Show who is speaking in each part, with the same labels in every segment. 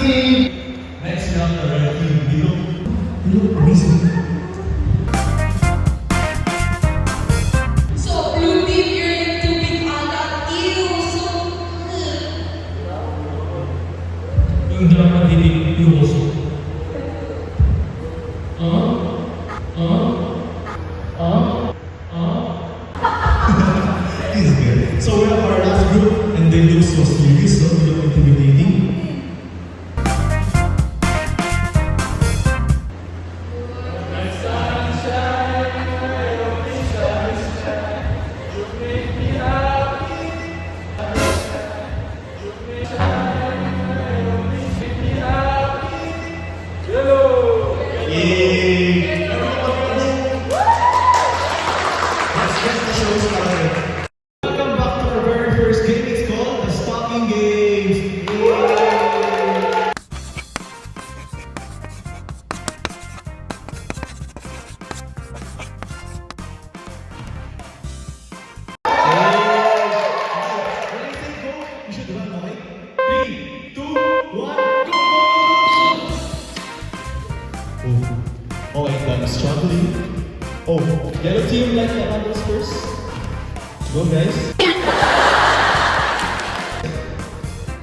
Speaker 1: team. Next, we have the red team. You look amazing.
Speaker 2: So, blue team, you're into big alat. Ew, so...
Speaker 3: Yung drama din yung uso.
Speaker 1: This is good. So we have our last group, and they look so serious, no? They look intimidating. Yay! Let's get the show started. Welcome back to our very first game. It's called the Stocking Games. Yay! When I say go, you should run, okay? 3, 2, 1, go! Oh, I'm struggling. Oh, yellow team, like the handles first. Go, guys.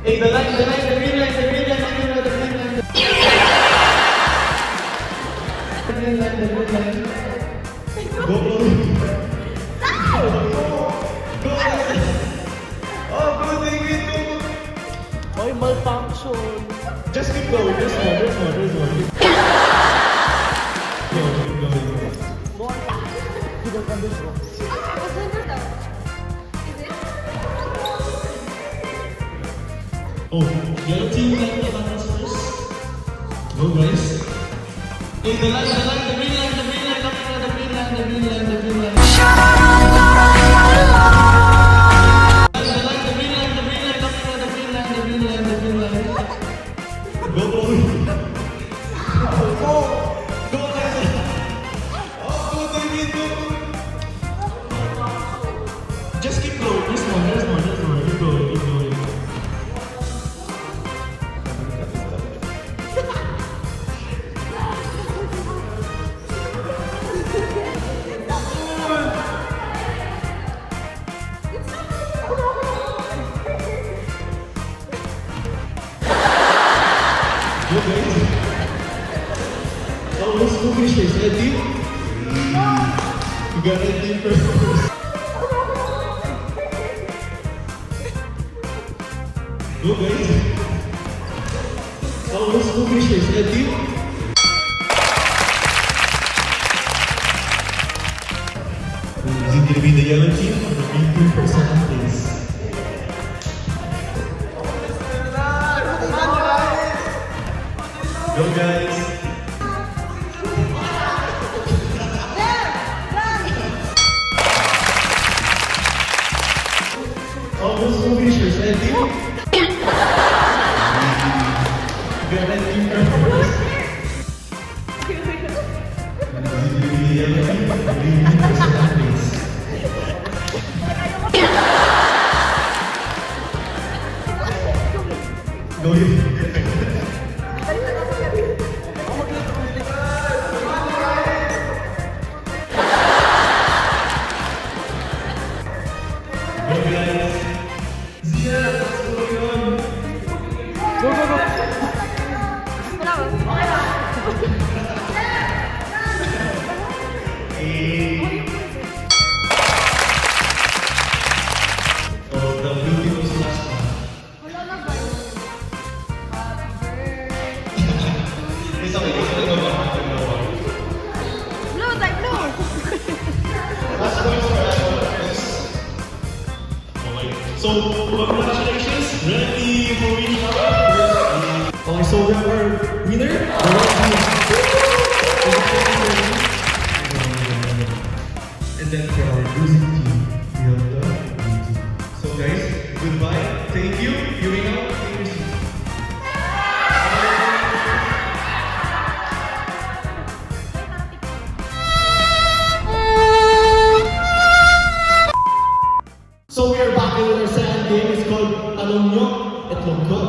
Speaker 1: Hey, the green line, the green line, the green line. The green line. Go, go. Go, guys. Oh, go, David, go.
Speaker 4: Oy, malfunction.
Speaker 1: Just keep going. There's one. Go. Oh, yellow team, like the handles first. Go, guys. Hey, the green line. Go, go. Go, guys. Oh, go, David, go. Just keep going. There's more. Keep going. Go, guys. Oh, let's go finish first. Red team? You got red team first. Go, guys. Oh, let's go finish first. Red team? Is it going to be the yellow team or the green team for second place? Go, guys. Oh, let's go finish first. Red team? You got red team first. Is it going to be the yellow team or the green team for second place? Go, you. So, congratulations, red team for winning our first. Okay, so we have our winner, the red team. And then for our losing team, we have the blue team. So guys, goodbye, thank you, viewing out, take your seats. So we are back with our second game. It's called Tanong Nyo, Itlog Ko.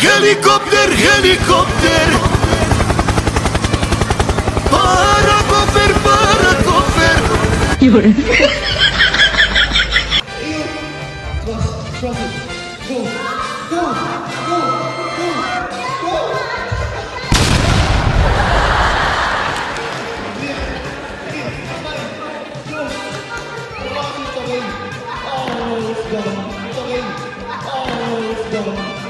Speaker 5: Helikopter, helikopter. Parakoper, parakoper.
Speaker 1: Trust it. Go. Go. Go. Go. Go. Oh, it's gone. It's okay. Oh, it's gone.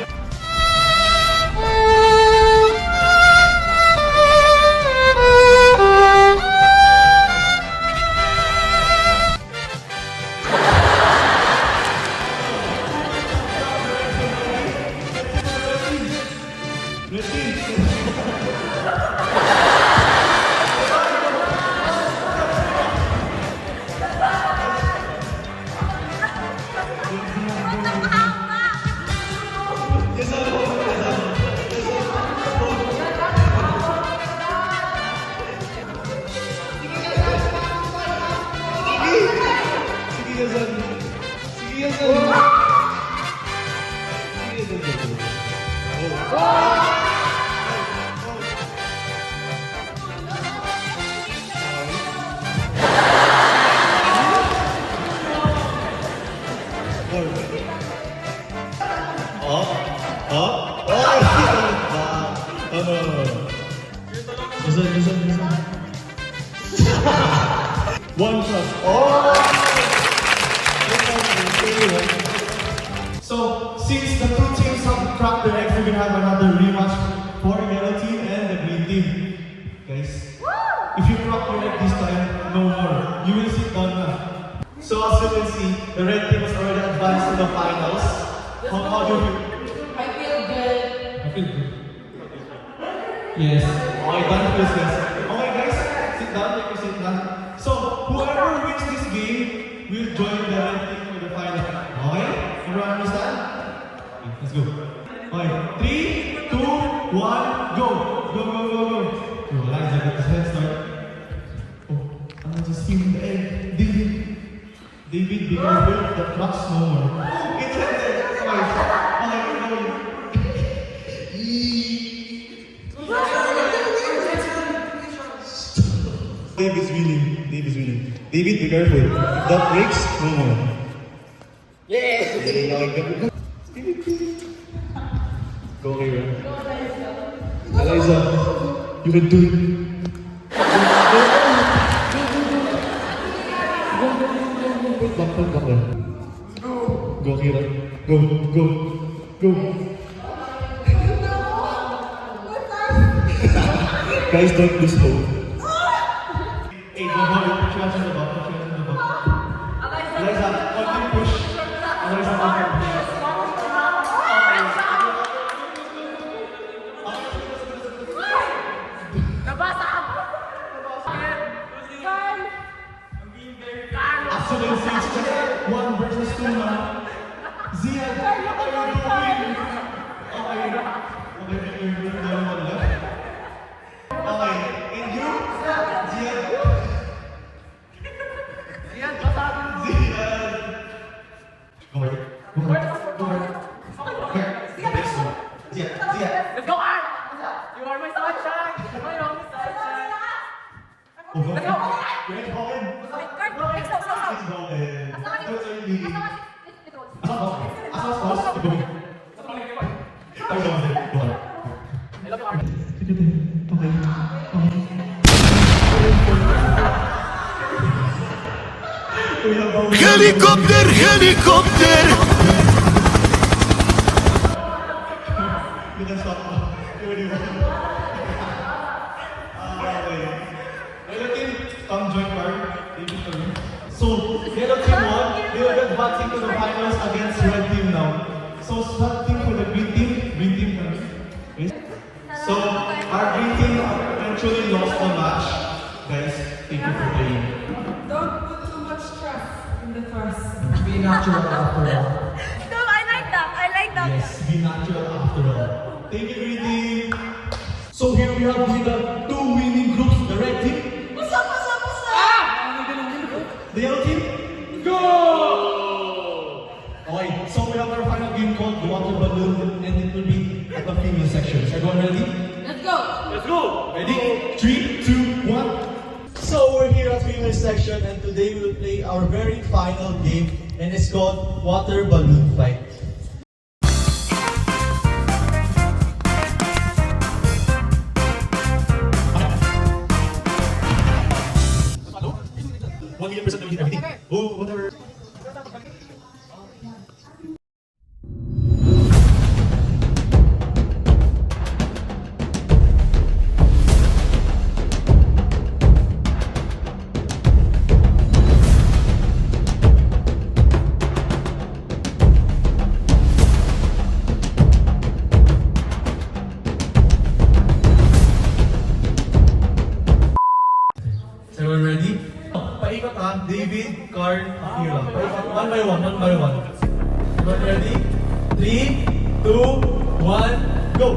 Speaker 1: One shot. So, since the two teams have cracked their eggs, we're gonna have another rematch for yellow team and the green team. Guys, if you crack your egg this time, no more. You will sit down now. So, as you can see, the red team has already advanced to the finals. How do you feel?
Speaker 2: I feel good.
Speaker 3: Yes.
Speaker 1: Okay, done feels yes. Okay guys, sit down, take your seat down. So, whoever wins this game will join the red team for the final. Okay? Everyone understand? Okay, let's go. Okay, 3, 2, 1, go! Go, go, go, go! Yo, Liza, get this head start. Oh, I'm just spinning the egg. David, be careful, the cracks no more. It's ended! Okay, okay, go. Dave is winning. Dave is winning. David, be careful. If that breaks, no more. Yeah! Go, Kira. Eliza, you can do it. Go, Kira. Go, go, go. Guys, don't lose hope. Hey, go hold it. Put your hands on the back. Put your hands on the back. Eliza, continue push. Eliza, continue push. Absolutely, it's just 1 versus 2 now. Ziad, what are you doing? Okay, you're doing the one left. Okay, and you? Ziad. Ziad. Go ahead. Go ahead. Go ahead. Ziad.
Speaker 6: Let's go, Art! You are my sunshine! My only sunshine!
Speaker 1: Oh, go
Speaker 6: Let's go,
Speaker 1: ahead.
Speaker 6: Art!
Speaker 1: Great, go ahead.
Speaker 6: Let's go, let's go, let's go!
Speaker 1: Let's go ahead. Those are really...
Speaker 6: Ito.
Speaker 1: Asas, boss. Go ahead. Tayo naman din. Go ahead.
Speaker 6: I love you, Art.
Speaker 1: Okay. Okay.
Speaker 5: Helicopter, helicopter.
Speaker 1: You can stop now. Okay. Yellow team, come join card. So, yellow team won. They will be advancing to the finals against red team now. So, starting for the green team kami. Okay? So, our green team eventually lost the match. Guys, thank you for playing.
Speaker 2: Don't put too much trust in the first.
Speaker 1: Be natural after all.
Speaker 7: No, I like that. I like that.
Speaker 1: Yes, be natural after all. Thank you, green team. So here we have the two winning groups, the red team,
Speaker 7: What's up? What's up? What's up?
Speaker 1: the yellow team. Go! Okay, so we have our final game called the water balloon, and it will be at the female section. Is everyone ready?
Speaker 2: Let's go.
Speaker 3: Let's go!
Speaker 1: Ready? 3, 2, 1. So we're here at female section, and today we will play our very final game, and it's called water balloon fight. One million percent everything. Oh, whatever. Is everyone ready? Paikot ha, David, Carl, Akira. Paikot, one by one. Everyone ready? 3, 2, 1, go!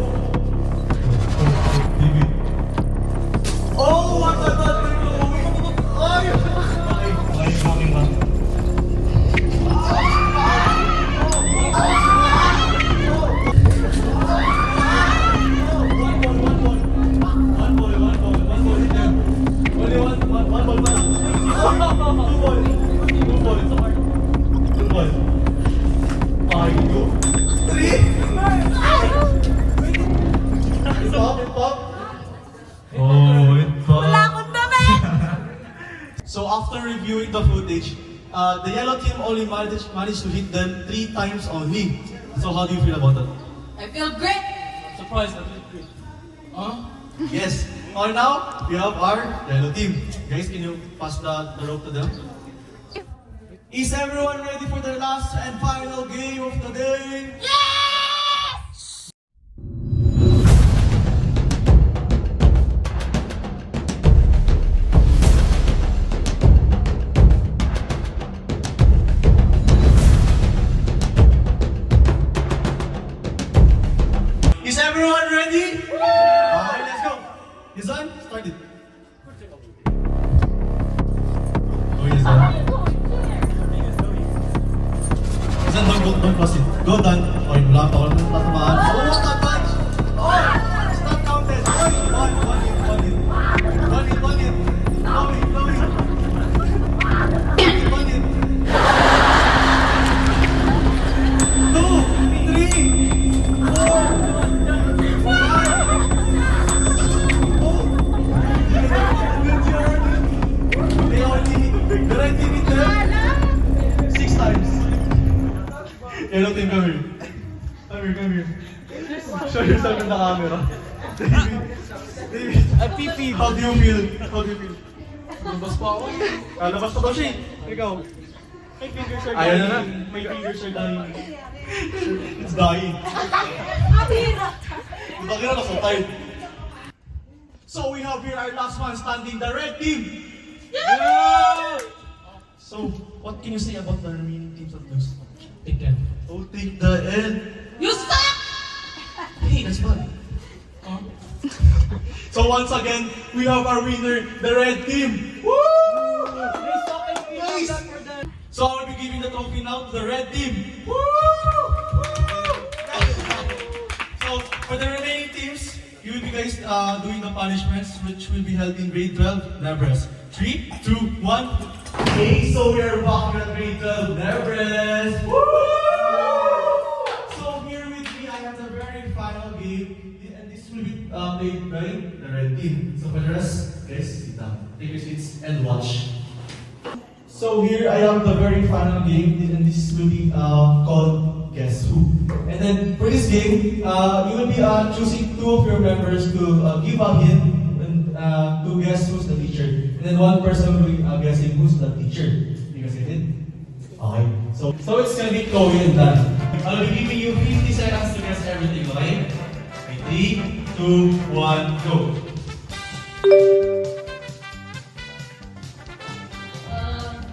Speaker 1: David. Oh, what the fuck? Ay! Okay, walking back. One ball. Only one ball pa lang. Two ball. 5, 2, 3. Pop. Oh, it popped.
Speaker 7: Wala akong dami.
Speaker 1: So after reviewing the footage, the yellow team only managed to hit them 3 times only. So how do you feel about that?
Speaker 2: I feel great.
Speaker 3: Surprise, I feel good.
Speaker 1: Yes. Okay, now we have our yellow team. Guys, can you pass the rope to them? Is everyone ready for the last and final game of the day? Is everyone ready? Okay, let's go. Yazan, start it. Oh, Yazan. Yazan, don't pass it. Go, Dan. Okay, wala pa ako lang tatamaan. Oh, what a punch! Oh, it's not counted. One hit. One hit. 6 times. Yellow team, come here. Come here. Show yourself in the camera. David.
Speaker 3: I'm PP.
Speaker 1: How do you feel?
Speaker 3: Lumabas pa ako.
Speaker 1: Labas pa daw siya. Ikaw.
Speaker 3: My fingers are
Speaker 1: Ayaw na na.
Speaker 3: dying. My fingers are dying.
Speaker 1: It's dying.
Speaker 7: Mahirap.
Speaker 1: Bakit na so tired? So we have here our last one standing, the red team. Yeah! So, what can you say about the remaining teams that lose?
Speaker 3: Take them.
Speaker 1: Oh, take the L.
Speaker 2: You suck.
Speaker 1: Hey, that's fun. So once again, we have our winner, the red team. Woo! Nice. So I will be giving the trophy now to the red team. Woo! So for the remaining teams, you will be guys doing the punishments, which will be held in grade 12, Nebres. 3, 2, 1. Okay, so we are back here at grade 12, Nebres. Woo! So here with me, I have the very final game, and this will be played by the red team. So for the rest, guys, sit down, take your seats, and watch. So here I have the very final game, and this will be called Guess Who. And then for this game, you will be choosing two of your members to give a hint and to guess who's the teacher. And then one person will be guessing who's the teacher. You guys get it? Okay. So it's gonna be Chloe and Dan. I'll be giving you 50 seconds to guess everything, okay? Okay, 3, 2, 1, go.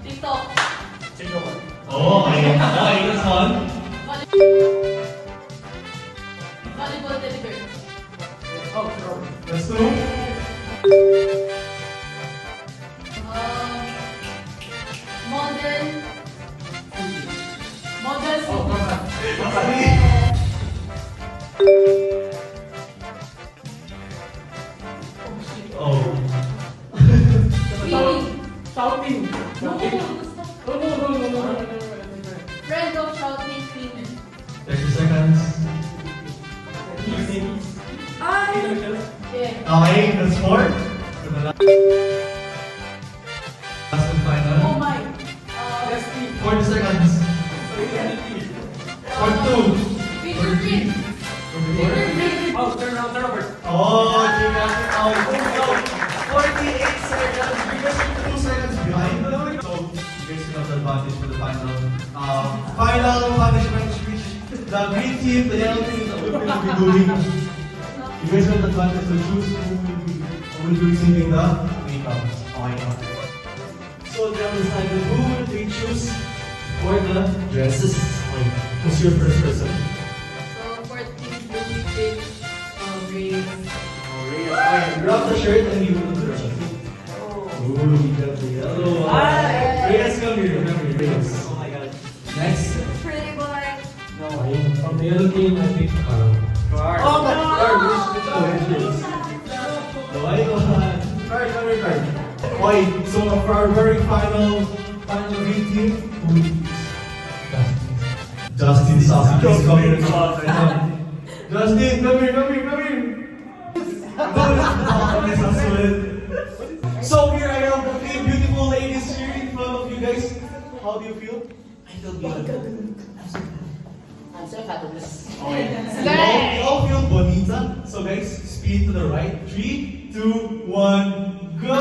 Speaker 2: TikTok.
Speaker 1: Oh, okay. Okay, that's one.
Speaker 2: Volleyball delivery.
Speaker 1: That's two.
Speaker 2: Model. Model.
Speaker 1: Oh.
Speaker 6: Shouting.
Speaker 2: Friend of shouting cleaner.
Speaker 1: 30 seconds.
Speaker 2: Yeah.
Speaker 1: Okay, that's four. For the last and
Speaker 2: Oh
Speaker 1: final.
Speaker 2: my.
Speaker 1: 40 seconds. For two. For three. For four.
Speaker 6: Oh, turn over.
Speaker 1: Oh, you got it out. So, 48 seconds. Because you're 2 seconds behind. So, you guys got the advantage for the final. Final punishment which the green team, the yellow team, will be doing. You guys got the advantage to choose who will be receiving the makeup. Okay. So, they have decided who will they choose for the dresses. Okay. Who's your first person?
Speaker 2: So for team blue, we pick green.
Speaker 1: Grab the shirt and you will do the rest. Oh, we got the yellow one. Reyes, come here. Remember, Reyes. Oh my god. Next.
Speaker 7: Pretty boy.
Speaker 3: From the other team, I think
Speaker 1: Card. Oh my god. Why not? Card, come here, card. Okay, so for our very final green team, who is Justin Sassy. Please come here. Justin, come here. So here I have the three beautiful ladies here in front of you guys. How do you feel? I feel good.
Speaker 6: I'm so fabulous.
Speaker 1: We all feel bonita. So guys, speed to the right. 3, 2, 1, go!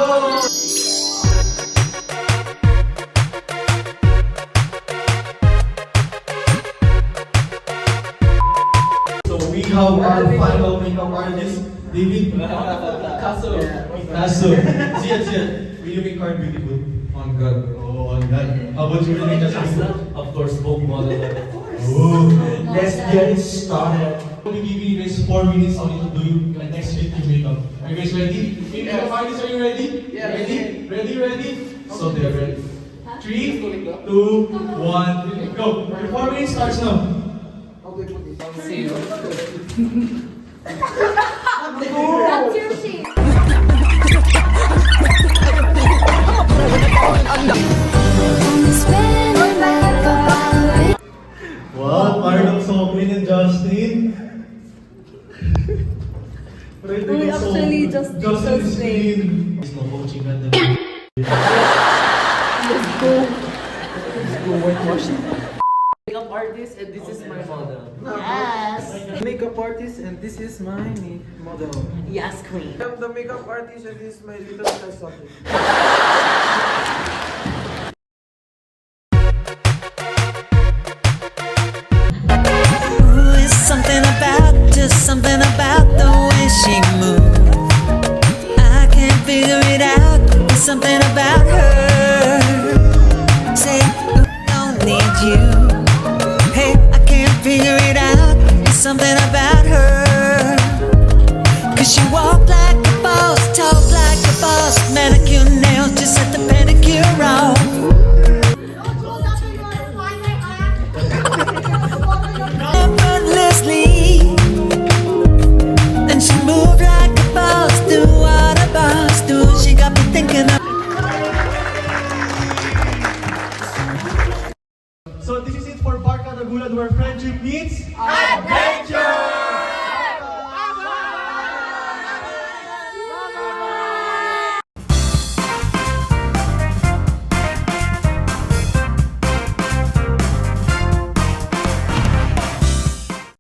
Speaker 1: So we have our final makeup artist, David Caso. Ziad, will you make her beautiful?
Speaker 3: on God.
Speaker 1: Oh, on God. How about you, really, Justin?
Speaker 3: Of course, Vogue model.
Speaker 1: Oh, let's get it started. I'll be giving you guys 4 minutes only to do your next 50 makeup. Are you guys ready? Makeup artists, are you ready?
Speaker 6: Yeah.
Speaker 1: Ready? So they're ready. 3, 2, 1, go. Your 4 minutes starts now.
Speaker 6: See you.
Speaker 7: That's your shit.
Speaker 1: Wow, Marlon Soblin and Justin.
Speaker 7: Uy, actually, Justin
Speaker 1: is
Speaker 7: Spain.
Speaker 1: clean. There's no coaching at the
Speaker 6: Makeup artist and this is my model.
Speaker 7: Yes.
Speaker 8: Makeup artist and this is my model.
Speaker 6: Yes, queen.
Speaker 8: I'm the makeup artist and this is my little test subject.
Speaker 9: Ooh, it's something about the way she moves. I can't figure it out. It's something about her. Say, ooh, don't need you. Hey, I can't figure it out. It's something about her.